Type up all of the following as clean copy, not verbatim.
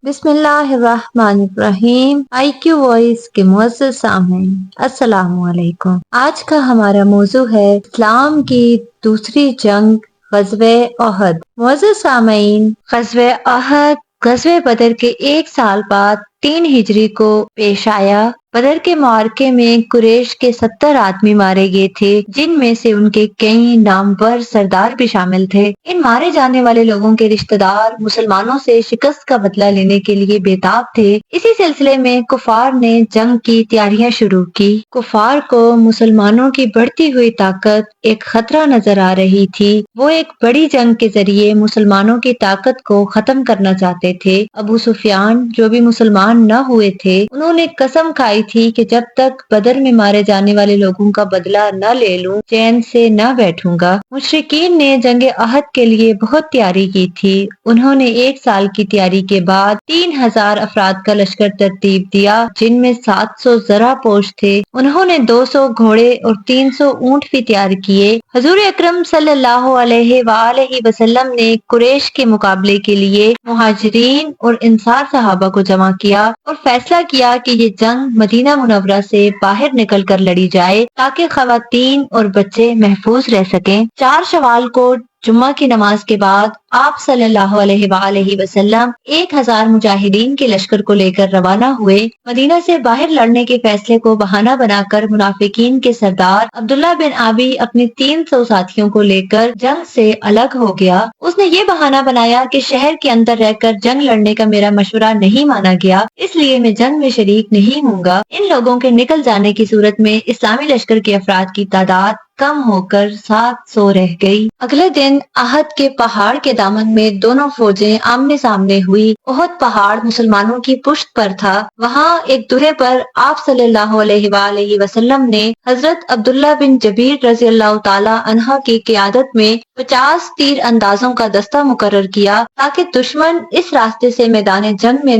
بسم اللہ الرحمن الرحیم۔ آئی کیو وائس کے معزز سامعین، السلام علیکم۔ آج کا ہمارا موضوع ہے اسلام کی دوسری جنگ، غزوہ احد۔ معزز سامعین، غزوہ احد غزوہ بدر کے 1 سال بعد 3 ہجری کو پیش آیا۔ بدر کے معرکے میں قریش کے 70 آدمی مارے گئے تھے، جن میں سے ان کے کئی نامور سردار بھی شامل تھے۔ ان مارے جانے والے لوگوں کے رشتہ دار مسلمانوں سے شکست کا بدلہ لینے کے لیے بےتاب تھے۔ اسی سلسلے میں کفار نے جنگ کی تیاریاں شروع کی۔ کفار کو مسلمانوں کی بڑھتی ہوئی طاقت ایک خطرہ نظر آ رہی تھی۔ وہ ایک بڑی جنگ کے ذریعے مسلمانوں کی طاقت کو ختم کرنا چاہتے تھے۔ ابو سفیان، جو بھی مسلمان نہ ہوئے تھے، انہوں نے قسم کھائی تھی کہ جب تک بدر میں مارے جانے والے لوگوں کا بدلہ نہ لے لوں، چین سے نہ بیٹھوں گا۔ مشرکین نے جنگ احد کے لیے بہت تیاری کی تھی۔ انہوں نے 1 سال کی تیاری کے بعد 3000 افراد کا لشکر ترتیب دیا، جن میں 700 زرہ پوش تھے۔ انہوں نے 200 گھوڑے اور 300 اونٹ بھی تیار کیے۔ حضور اکرم صلی اللہ علیہ وآلہ وسلم نے قریش کے مقابلے کے لیے مہاجرین اور انصار صحابہ کو جمع کیا اور فیصلہ کیا کہ یہ جنگ مدینہ منورہ سے باہر نکل کر لڑی جائے تاکہ خواتین اور بچے محفوظ رہ سکیں۔ 4 شوال کو جمعہ کی نماز کے بعد آپ صلی اللہ علیہ وآلہ وسلم 1000 مجاہدین کے لشکر کو لے کر روانہ ہوئے۔ مدینہ سے باہر لڑنے کے فیصلے کو بہانہ بنا کر منافقین کے سردار عبداللہ بن ابی اپنے 300 ساتھیوں کو لے کر جنگ سے الگ ہو گیا۔ اس نے یہ بہانہ بنایا کہ شہر کے اندر رہ کر جنگ لڑنے کا میرا مشورہ نہیں مانا گیا، اس لیے میں جنگ میں شریک نہیں ہوں گا۔ ان لوگوں کے نکل جانے کی صورت میں اسلامی لشکر کے افراد کی تعداد کم ہو کر 700 رہ گئی۔ اگلے دن احد کے پہاڑ کے دامن میں دونوں فوجیں آمنے سامنے ہوئی۔ احد پہاڑ مسلمانوں کی پشت پر تھا۔ وہاں ایک درے پر آپ صلی اللہ علیہ وآلہ وسلم نے حضرت عبداللہ بن جبیر رضی اللہ تعالی عنہ کی قیادت میں 50 تیر اندازوں کا دستہ مقرر کیا تاکہ دشمن اس راستے سے میدان جنگ میں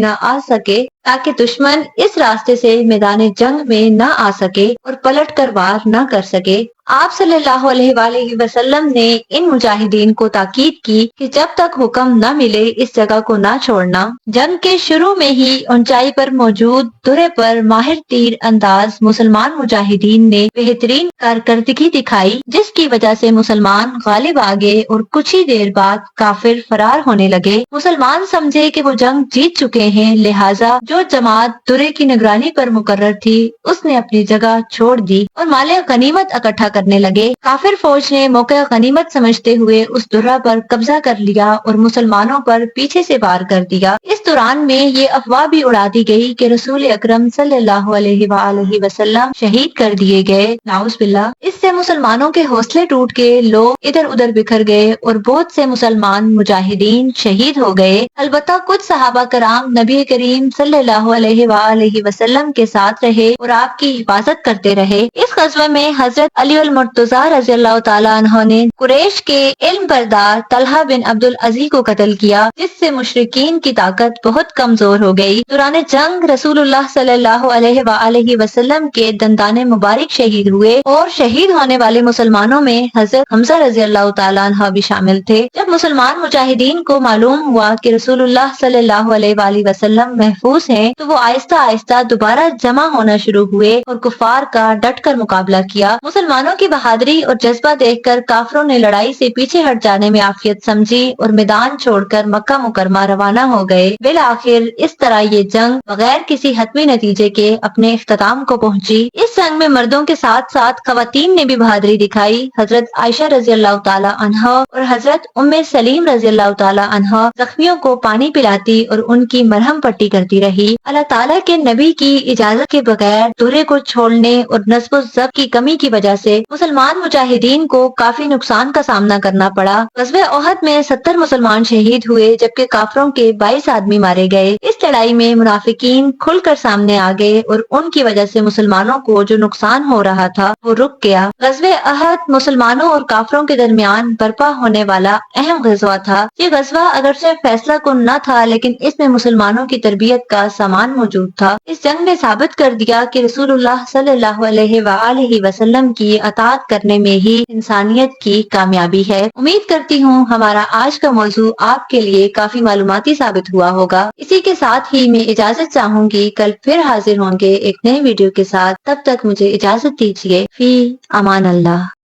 نہ آ سکے اور پلٹ کر وار نہ کر سکے۔ آپ صلی اللہ علیہ وآلہ وسلم نے ان مجاہدین کو تاکید کی کہ جب تک حکم نہ ملے اس جگہ کو نہ چھوڑنا۔ جنگ کے شروع میں ہی اونچائی پر موجود درے پر ماہر تیر انداز مسلمان مجاہدین نے بہترین کارکردگی دکھائی، جس کی وجہ سے مسلمان غالب آ گئے اور کچھ ہی دیر بعد کافر فرار ہونے لگے۔ مسلمان سمجھے کہ وہ جنگ جیت چکے ہیں، لہٰذا جو جماعت درے کی نگرانی پر مقرر تھی اس نے اپنی جگہ چھوڑ دی اور مال غنیمت اکٹھا کرنے لگے۔ کافر فوج نے موقع غنیمت سمجھتے ہوئے اس درہ پر قبضہ کر لیا اور مسلمانوں پر پیچھے سے وار کر دیا۔ اس دوران میں یہ افواہ بھی اڑا دی گئی کہ رسول اکرم صلی اللہ علیہ وآلہ وسلم شہید کر دیے گئے، نعوذ باللہ۔ اس سے مسلمانوں کے حوصلے ٹوٹ کے لوگ ادھر ادھر بکھر گئے اور بہت سے مسلمان مجاہدین شہید ہو گئے۔ البتہ کچھ صحابہ کرام نبی کریم صلی اللہ علیہ وآلہ وسلم کے ساتھ رہے اور آپ کی حفاظت کرتے رہے۔ اس غزوے میں حضرت علی المرتضیٰ رضی اللہ تعالیٰ عنہ نے قریش کے علم بردار طلحہ بن عبد العزی کو قتل کیا، جس سے مشرکین کی طاقت بہت کمزور ہو گئی۔ دوران جنگ رسول اللہ صلی اللہ علیہ وآلہ وسلم کے دندان مبارک شہید ہوئے اور شہید ہونے والے مسلمانوں میں حضرت حمزہ رضی اللہ تعالیٰ عنہ بھی شامل تھے۔ جب مسلمان مجاہدین کو معلوم ہوا کہ رسول اللہ صلی اللہ علیہ وآلہ وسلم محفوظ ہیں تو وہ آہستہ آہستہ دوبارہ جمع ہونا شروع ہوئے اور کفار کا ڈٹ کر مقابلہ کیا۔ مسلمانوں کی بہادری اور جذبہ دیکھ کر کافروں نے لڑائی سے پیچھے ہٹ جانے میں عافیت سمجھی اور میدان چھوڑ کر مکہ مکرمہ روانہ ہو گئے۔ بالآخر اس طرح یہ جنگ بغیر کسی حتمی نتیجے کے اپنے اختتام کو پہنچی۔ اس جنگ میں مردوں کے ساتھ ساتھ خواتین نے بھی بہادری دکھائی۔ حضرت عائشہ رضی اللہ تعالی عنہ اور حضرت ام سلیم رضی اللہ تعالی عنہ زخمیوں کو پانی پلاتی اور ان کی مرہم پٹی کرتی رہی۔ اللہ تعالیٰ کے نبی کی اجازت کے بغیر درے کو چھوڑنے اور نصب و ضبط کی کمی کی وجہ سے مسلمان مجاہدین کو کافی نقصان کا سامنا کرنا پڑا۔ غزوہ احد میں 70 مسلمان شہید ہوئے جبکہ کافروں کے 22 آدمی مارے گئے۔ اس لڑائی میں منافقین کھل کر سامنے آ گئے اور ان کی وجہ سے مسلمانوں کو جو نقصان ہو رہا تھا وہ رک گیا۔ غزوہ احد مسلمانوں اور کافروں کے درمیان برپا ہونے والا اہم غزوہ تھا۔ یہ غزوہ اگرچہ فیصلہ کن نہ تھا لیکن اس میں مسلمانوں کی تربیت کا سامان موجود تھا۔ اس جنگ نے ثابت کر دیا کہ رسول اللہ صلی اللہ علیہ وآلہ وسلم کی اطاعت کرنے میں ہی انسانیت کی کامیابی ہے۔ امید کرتی ہوں ہمارا آج کا موضوع آپ کے لیے کافی معلوماتی ثابت ہوا ہوگا۔ اسی کے ساتھ ہی میں اجازت چاہوں گی، کل پھر حاضر ہوں گے ایک نئے ویڈیو کے ساتھ، تب تک مجھے اجازت دیجیے، فی امان اللہ۔